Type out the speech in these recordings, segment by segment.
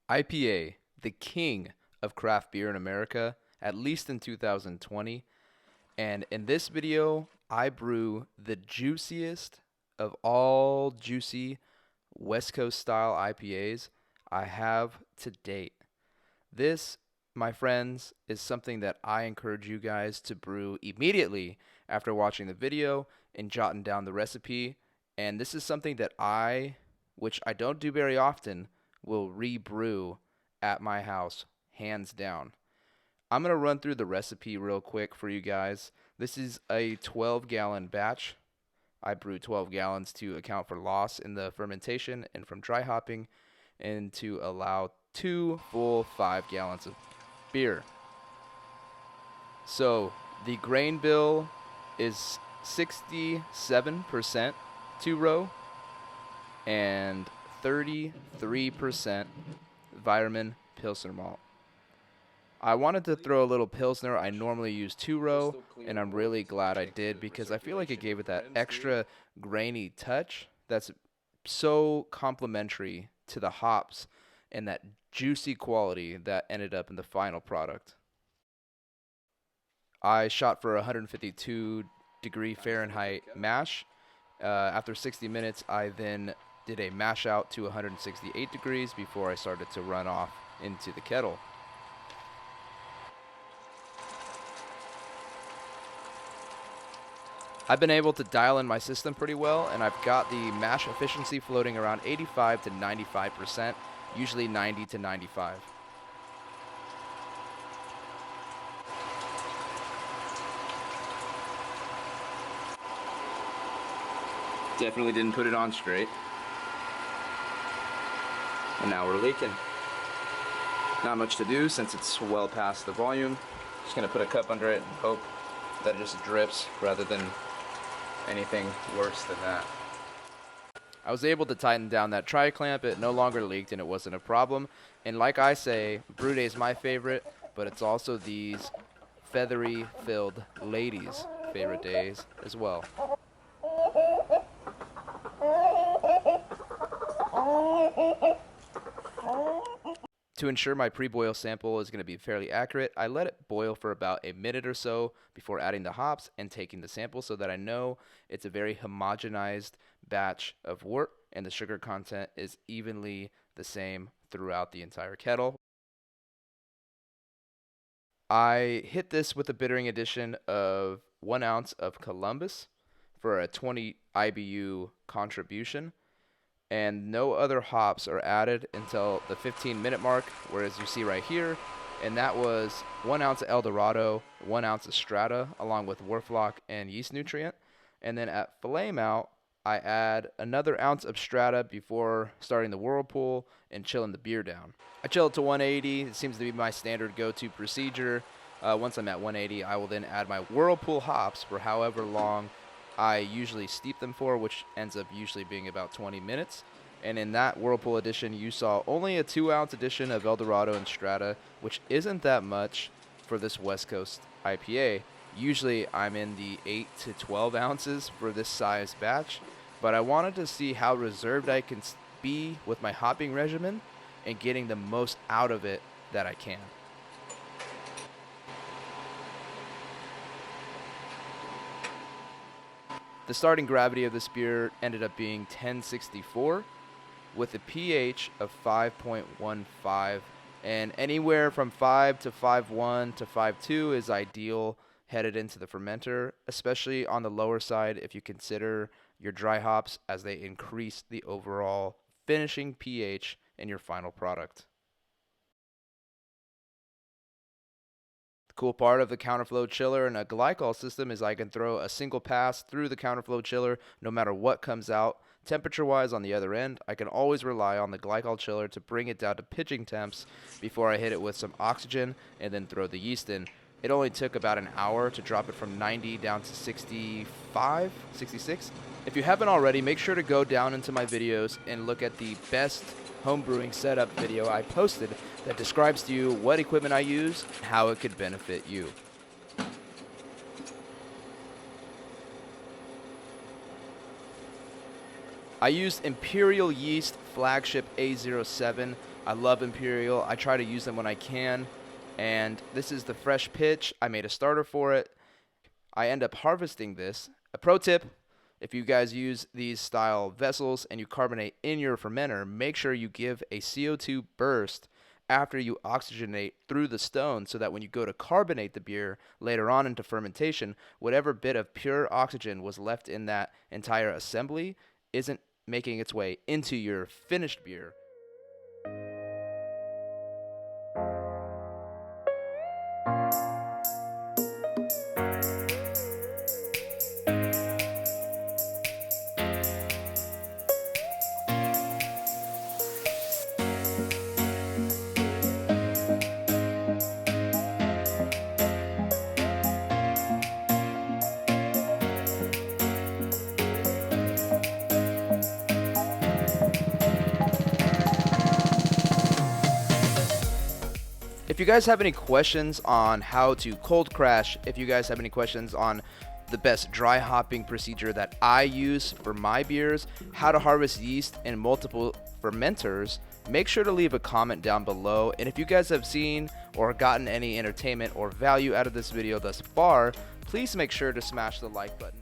IPA, the king of craft beer in America, at least in 2020. And in this video, I brew the juiciest of all juicy West Coast style IPAs I have to date. This, my friends, is something that I encourage you guys to brew immediately after watching the video and jotting down the recipe. And this is something that which I don't do very often, will re-brew at my house, hands down. I'm going to run through the recipe real quick for you guys. This is a 12-gallon batch. I brew 12 gallons to account for loss in the fermentation and from dry hopping, and to allow 2 full 5 gallons of beer. So the grain bill is 67% 2-row and 33% Vitamin Pilsner malt. I wanted to throw a little Pilsner. I normally use 2-row, and I'm really glad I did because I feel like it gave it that extra grainy touch that's so complementary to the hops and that juicy quality that ended up in the final product. I shot for 152-degree Fahrenheit mash. After 60 minutes, I then did a mash out to 168 degrees before I started to run off into the kettle. I've been able to dial in my system pretty well, and I've got the mash efficiency floating around 85 to 95%, usually 90 to 95. Definitely didn't put it on straight. And now we're leaking. Not much to do since it's well past the volume. Just gonna put a cup under it and hope that it just drips rather than anything worse than that. I was able to tighten down that tri-clamp. It no longer leaked and it wasn't a problem. And like I say, brew day is my favorite, but it's also these feathery filled ladies' favorite days as well. To ensure my pre-boil sample is going to be fairly accurate, I let it boil for about a minute or so before adding the hops and taking the sample so that I know it's a very homogenized batch of wort and the sugar content is evenly the same throughout the entire kettle. I hit this with a bittering addition of 1 ounce of Columbus for a 20 IBU contribution. And no other hops are added until the 15-minute mark, whereas you see right here, and that was 1 ounce of Dorado, 1 ounce of Strata, along with Wurflock and yeast nutrient. And then at flame out, I add another ounce of Strata before starting the whirlpool and chilling the beer down. I chill it to 180. It seems to be my standard go-to procedure. Once I'm at 180, I will then add my whirlpool hops for however long I usually steep them for, which ends up usually being about 20 minutes. And in that Whirlpool edition, you saw only a 2-ounce addition of Dorado and Strata, which isn't that much for this West Coast IPA. Usually I'm in the 8 to 12 ounces for this size batch, but I wanted to see how reserved I can be with my hopping regimen and getting the most out of it that I can. The starting gravity of this beer ended up being 1064 with a pH of 5.15, and anywhere from 5 to 5.1 to 5.2 is ideal headed into the fermenter, especially on the lower side if you consider your dry hops as they increase the overall finishing pH in your final product. Cool part of the counterflow chiller and a glycol system is I can throw a single pass through the counterflow chiller no matter what comes out. Temperature-wise on the other end, I can always rely on the glycol chiller to bring it down to pitching temps before I hit it with some oxygen and then throw the yeast in. It only took about an hour to drop it from 90 down to 65, 66. If you haven't already, make sure to go down into my videos and look at the best home brewing setup video I posted that describes to you what equipment I use and how it could benefit you. I used Imperial Yeast Flagship A07. I love Imperial. I try to use them when I can. And this is the fresh pitch. I made a starter for it. I end up harvesting this. A pro tip, if you guys use these style vessels and you carbonate in your fermenter, make sure you give a CO2 burst after you oxygenate through the stone so that when you go to carbonate the beer later on into fermentation, whatever bit of pure oxygen was left in that entire assembly isn't making its way into your finished beer. If you guys have any questions on how to cold crash, if you guys have any questions on the best dry hopping procedure that I use for my beers, how to harvest yeast in multiple fermenters, make sure to leave a comment down below. And if you guys have seen or gotten any entertainment or value out of this video thus far, please make sure to smash the like button.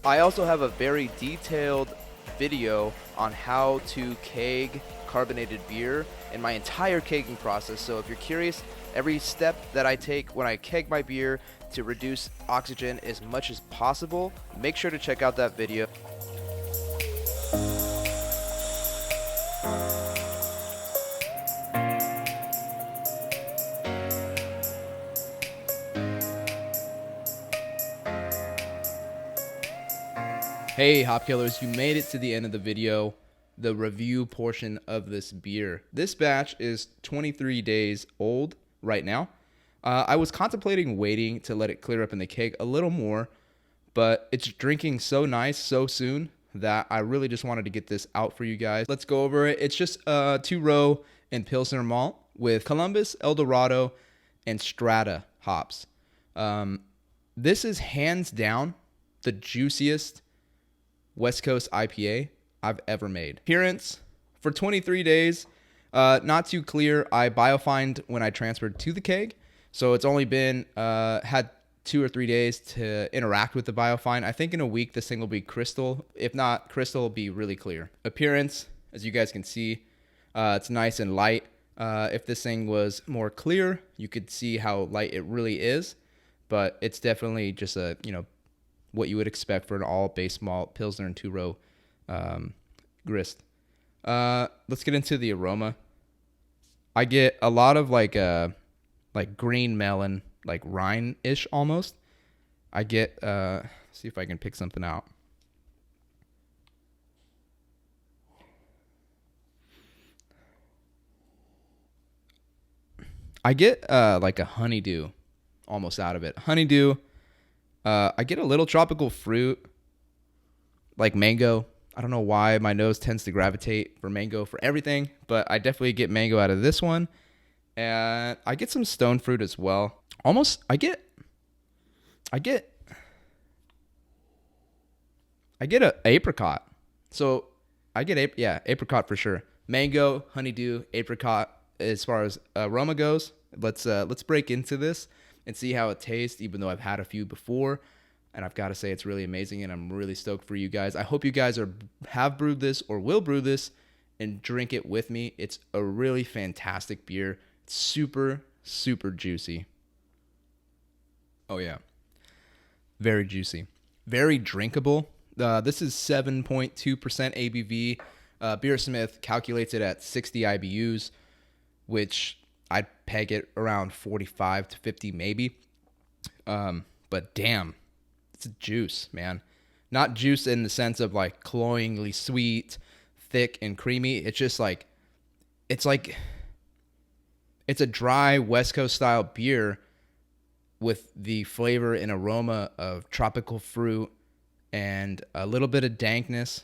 I also have a very detailed video on how to keg carbonated beer and my entire kegging process. So if you're curious, every step that I take when I keg my beer to reduce oxygen as much as possible, make sure to check out that video. Hey Hop Killers, you made it to the end of the video, the review portion of this beer. This batch is 23 days old right now. I was contemplating waiting to let it clear up in the keg a little more, but it's drinking so nice so soon that I really just wanted to get this out for you guys. Let's go over it. It's just 2-row and Pilsner malt with Columbus, El Dorado, and Strata hops. This is hands down the juiciest West Coast IPA I've ever made. Appearance for 23 days, not too clear. I biofined when I transferred to the keg, so it's only been had 2 or 3 days to interact with the biofine. I think in a week this thing will be crystal. If not crystal, it'll be really clear. Appearance, as you guys can see, it's nice and light. If this thing was more clear, you could see how light it really is, but it's definitely just a, what you would expect for an all base malt Pilsner and 2-row grist. Let's get into the aroma. I get a lot of like green melon, like rind-ish almost. I get see if I can pick something out. I get like a honeydew almost out of it. Honeydew. I get a little tropical fruit, like mango. I don't know why my nose tends to gravitate for mango for everything, but I definitely get mango out of this one. And I get some stone fruit as well. Almost, I get a apricot. So I get apricot for sure. Mango, honeydew, apricot. As far as aroma goes, let's break into this and see how it tastes. Even though I've had a few before, and I've got to say it's really amazing, and I'm really stoked for you guys. I hope you guys have brewed this or will brew this and drink it with me. It's a really fantastic beer. It's super, super juicy. Oh yeah, very juicy, very drinkable. This is 7.2% ABV. Beersmith calculates it at 60 IBUs, which I'd peg it around 45 to 50 maybe. But damn, it's a juice, man. Not juice in the sense of like cloyingly sweet, thick, and creamy. It's just like, it's a dry West Coast style beer with the flavor and aroma of tropical fruit and a little bit of dankness.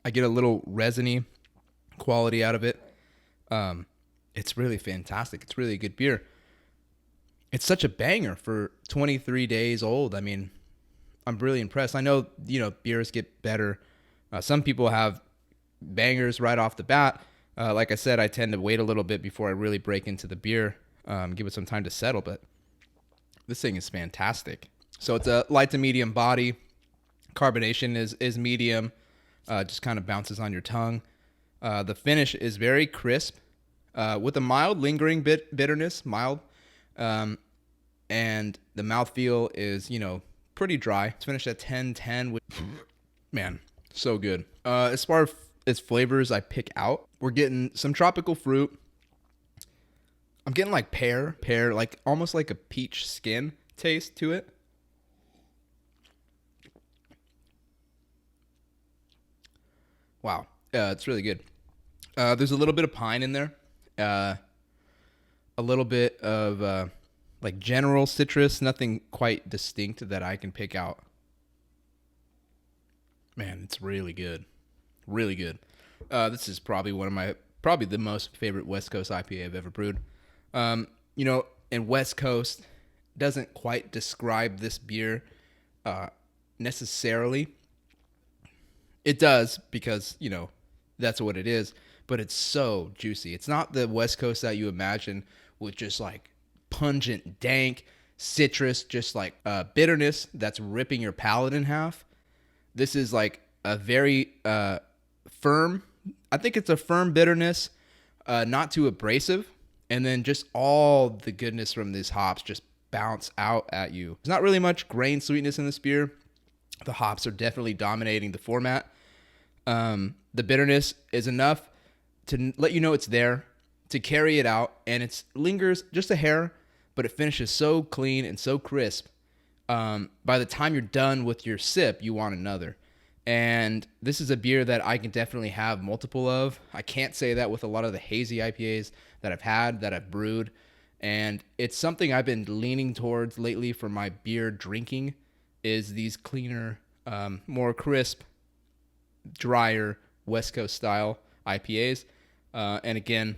I get a little resiny quality out of it. It's really fantastic. It's really a good beer. It's such a banger for 23 days old. I mean, I'm really impressed. I know, beers get better. Some people have bangers right off the bat. Like I said, I tend to wait a little bit before I really break into the beer, give it some time to settle. But this thing is fantastic. So it's a light to medium body. Carbonation is medium. Just kind of bounces on your tongue. The finish is very crisp, with a mild lingering bitterness, and the mouthfeel is, pretty dry. It's finished at 10-10. Man, so good. As far as flavors I pick out, we're getting some tropical fruit. I'm getting like pear, like almost like a peach skin taste to it. Wow, it's really good. There's a little bit of pine in there, a little bit of like general citrus, nothing quite distinct that I can pick out. Man, it's really good, really good. This is probably probably the most favorite West Coast IPA I've ever brewed. And West Coast doesn't quite describe this beer necessarily. It does because, that's what it is, but it's so juicy. It's not the West Coast that you imagine with just like pungent, dank, citrus, just like bitterness that's ripping your palate in half. This is like a very firm, I think it's a firm bitterness, not too abrasive, and then just all the goodness from these hops just bounce out at you. There's not really much grain sweetness in this beer. The hops are definitely dominating the format. The bitterness is enough to let you know it's there, to carry it out, and it lingers just a hair, but it finishes so clean and so crisp. By the time you're done with your sip, you want another. And this is a beer that I can definitely have multiple of. I can't say that with a lot of the hazy IPAs that I've had, that I've brewed. And it's something I've been leaning towards lately for my beer drinking, is these cleaner, more crisp, drier West Coast style IPAs. And again,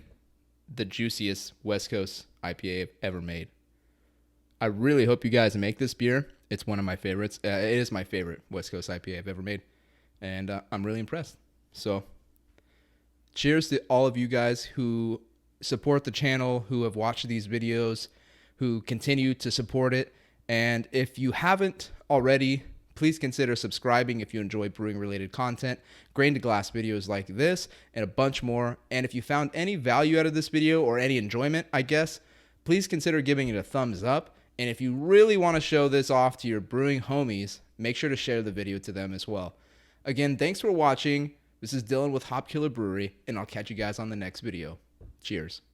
the juiciest West Coast IPA I've ever made. I really hope you guys make this beer. It's one of my favorites. It is my favorite West Coast IPA I've ever made. And I'm really impressed. So cheers to all of you guys who support the channel, who have watched these videos, who continue to support it. And if you haven't already, please consider subscribing if you enjoy brewing related content, grain to glass videos like this, and a bunch more. And if you found any value out of this video, or any enjoyment, I guess, please consider giving it a thumbs up And if you really want to show this off to your brewing homies, make sure to share the video to them as well. Again, thanks for watching. This is Dylan with Hop Killer Brewery, and I'll catch you guys on the next video. Cheers.